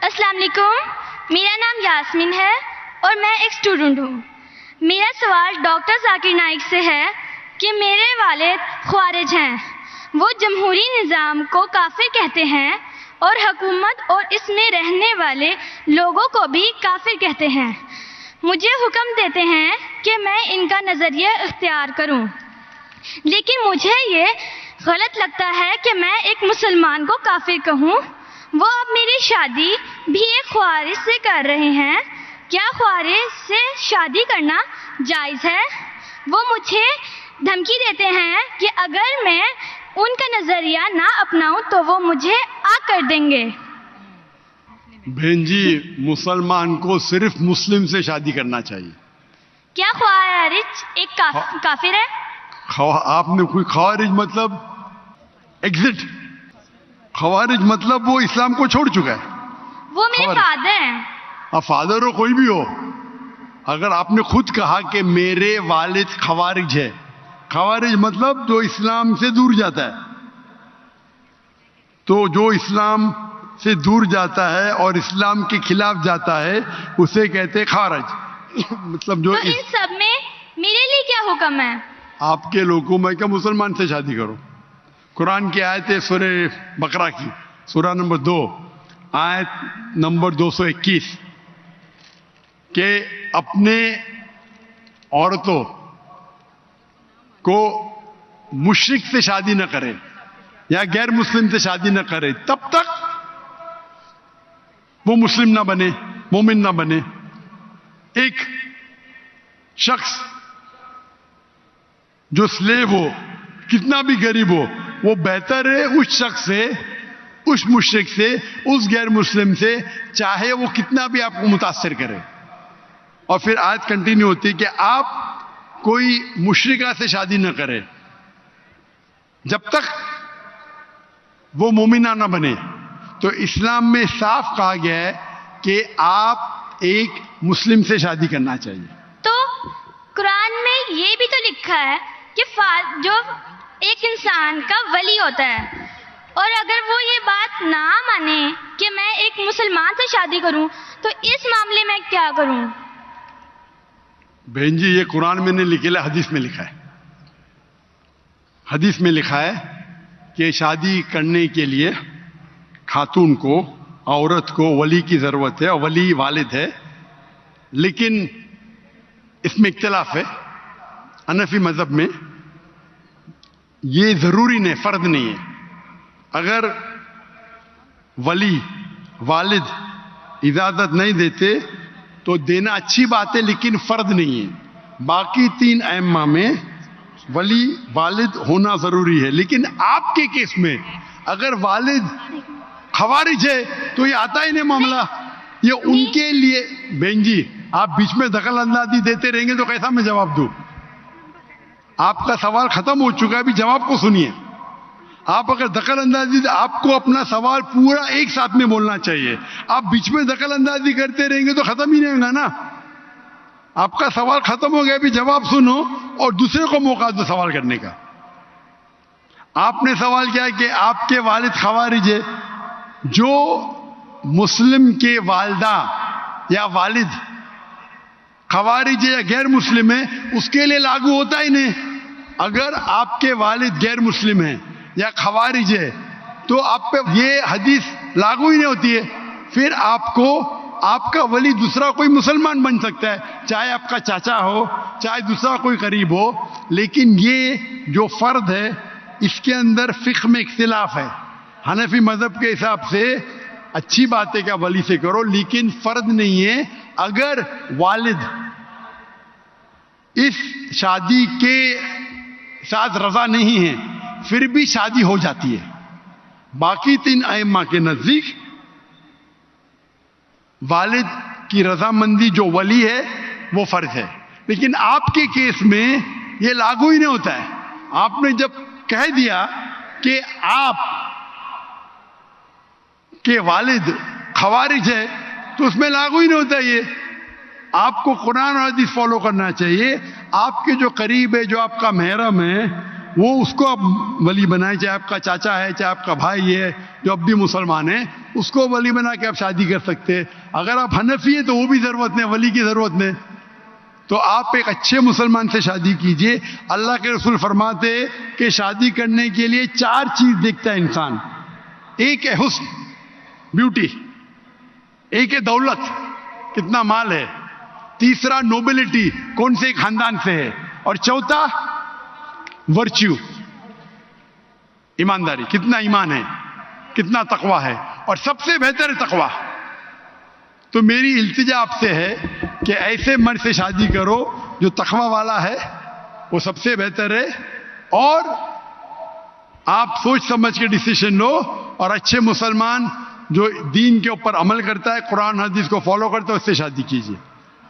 السلام علیکم، میرا نام یاسمین ہے اور میں ایک اسٹوڈنٹ ہوں۔ میرا سوال ڈاکٹر ذاکر نائک سے ہے کہ میرے والد خوارج ہیں، وہ جمہوری نظام کو کافر کہتے ہیں اور حکومت اور اس میں رہنے والے لوگوں کو بھی کافر کہتے ہیں۔ مجھے حکم دیتے ہیں کہ میں ان کا نظریہ اختیار کروں، لیکن مجھے یہ غلط لگتا ہے کہ میں ایک مسلمان کو کافر کہوں۔ وہ اب میری شادی بھی ایک خوارج سے کر رہے ہیں، کیا خوارج سے شادی کرنا جائز ہے؟ وہ مجھے دھمکی دیتے ہیں کہ اگر میں ان کا نظریہ نہ اپناؤں تو وہ مجھے آگ کر دیں گے۔ بہن جی، مسلمان کو صرف مسلم سے شادی کرنا چاہیے۔ کیا خوارج ایک کافر ہے؟ آپ نے کوئی خوارج مطلب ایگزٹ، خوارج مطلب وہ اسلام کو چھوڑ چکا ہے۔ وہ میرے فادر ہیں۔ اب فادر ہو کوئی بھی ہو، اگر آپ نے خود کہا کہ میرے والد خوارج ہے، خوارج مطلب جو اسلام سے دور جاتا ہے، تو جو اسلام سے دور جاتا ہے اور اسلام کے خلاف جاتا ہے اسے کہتے خوارج۔ مطلب جو تو ان سب میں میرے لیے کیا حکم ہے؟ آپ کے لوگوں میں کیا مسلمان سے شادی کرو۔ قرآن کی آیت ہے سورہ بقرہ کی، سورہ نمبر 2 آیت نمبر 221 کہ اپنے عورتوں کو مشرک سے شادی نہ کرے یا غیر مسلم سے شادی نہ کرے تب تک وہ مسلم نہ بنے، مومن نہ بنے۔ ایک شخص جو سلیو ہو، کتنا بھی غریب ہو، وہ بہتر ہے اس شخص سے، اس مشرک سے، اس غیر مسلم سے، چاہے وہ کتنا بھی آپ کو متاثر کرے۔ اور پھر آیت کنٹینیو ہوتی ہے کہ آپ کوئی مشرکہ سے شادی نہ کرے جب تک وہ مومنہ نہ بنے۔ تو اسلام میں صاف کہا گیا ہے کہ آپ ایک مسلم سے شادی کرنا چاہیے۔ تو قرآن میں یہ بھی تو لکھا ہے کہ جو ایک انسان کا ولی ہوتا ہے، اور اگر وہ یہ بات نہ مانے کہ میں ایک مسلمان سے شادی کروں تو اس معاملے میں کیا کروں؟ بہن جی، یہ قرآن میں نہیں لکھا، حدیث میں لکھا ہے۔ حدیث میں لکھا ہے کہ شادی کرنے کے لیے خاتون کو، عورت کو ولی کی ضرورت ہے، اور ولی والد ہے۔ لیکن اس میں اختلاف ہے، حنفی مذہب میں یہ ضروری نہیں، فرض نہیں ہے۔ اگر ولی والد اجازت نہیں دیتے تو دینا اچھی بات ہے، لیکن فرض نہیں ہے۔ باقی 3 ائمہ میں ولی والد ہونا ضروری ہے۔ لیکن آپ کے کیس میں اگر والد خوارج ہے تو یہ آتا ہی نہیں معاملہ، یہ ان کے لیے۔ بہن جی، آپ بیچ میں دخل اندازی دیتے رہیں گے تو کیسا میں جواب دوں؟ آپ کا سوال ختم ہو چکا ہے، ابھی جواب کو سنیے۔ آپ اگر دخل اندازی، آپ کو اپنا سوال پورا ایک ساتھ میں بولنا چاہیے۔ آپ بیچ میں دخل اندازی کرتے رہیں گے تو ختم ہی نہیں ہوگا نا۔ آپ کا سوال ختم ہو گیا، ابھی جواب سنو اور دوسرے کو موقع دو سوال کرنے کا۔ آپ نے سوال کیا کہ آپ کے والد خوارج ہے، جو مسلم کے والدہ یا والد خوارج ہے یا غیر مسلم ہے اس کے لیے لاگو ہوتا ہی نہیں۔ اگر آپ کے والد غیر مسلم ہیں یا خوارج ہے تو آپ پہ یہ حدیث لاگو ہی نہیں ہوتی ہے۔ پھر آپ کو آپ کا ولی دوسرا کوئی مسلمان بن سکتا ہے، چاہے آپ کا چاچا ہو، چاہے دوسرا کوئی قریب ہو، لیکن یہ جو فرد ہے اس کے اندر فقہ میں اختلاف ہے۔ حنفی مذہب کے حساب سے اچھی بات ہے کہ ولی سے کرو، لیکن فرض نہیں ہے۔ اگر والد اس شادی کے ساتھ رضا نہیں ہے پھر بھی شادی ہو جاتی ہے۔ باقی 3 ائمہ کے نزدیک والد کی رضامندی جو ولی ہے وہ فرض ہے، لیکن آپ کے کیس میں یہ لاگو ہی نہیں ہوتا ہے۔ آپ نے جب کہہ دیا کہ آپ کے والد خوارج ہے تو اس میں لاگو ہی نہیں ہوتا یہ۔ آپ کو قرآن اور حدیث فالو کرنا چاہیے۔ آپ کے جو قریب ہے، جو آپ کا محرم ہے، وہ اس کو آپ ولی بنائیں، چاہے آپ کا چاچا ہے، چاہے آپ کا بھائی ہے جو اب بھی مسلمان ہے، اس کو ولی بنا کے آپ شادی کر سکتے ہیں۔ اگر آپ حنفی ہیں تو وہ بھی ضرورت نہیں، ولی کی ضرورت نہیں، تو آپ ایک اچھے مسلمان سے شادی کیجئے۔ اللہ کے رسول فرماتے کہ شادی کرنے کے لیے 4 چیز دیکھتا ہے انسان۔ ایک ہے حسن، بیوٹی، ایک ہے دولت، کتنا مال ہے، تیسرا نوبلٹی، کون سے خاندان سے ہے، اور چوتھا ورچیو، ایمانداری، کتنا ایمان ہے، کتنا تقوی ہے، اور سب سے بہتر ہے تقوی۔ تو میری التجا آپ سے ہے کہ ایسے مرد سے شادی کرو جو تقوی والا ہے، وہ سب سے بہتر ہے، اور آپ سوچ سمجھ کے ڈیسیشن لو، اور اچھے مسلمان جو دین کے اوپر عمل کرتا ہے، قرآن حدیث کو فالو کرتا ہے، اس سے شادی کیجیے۔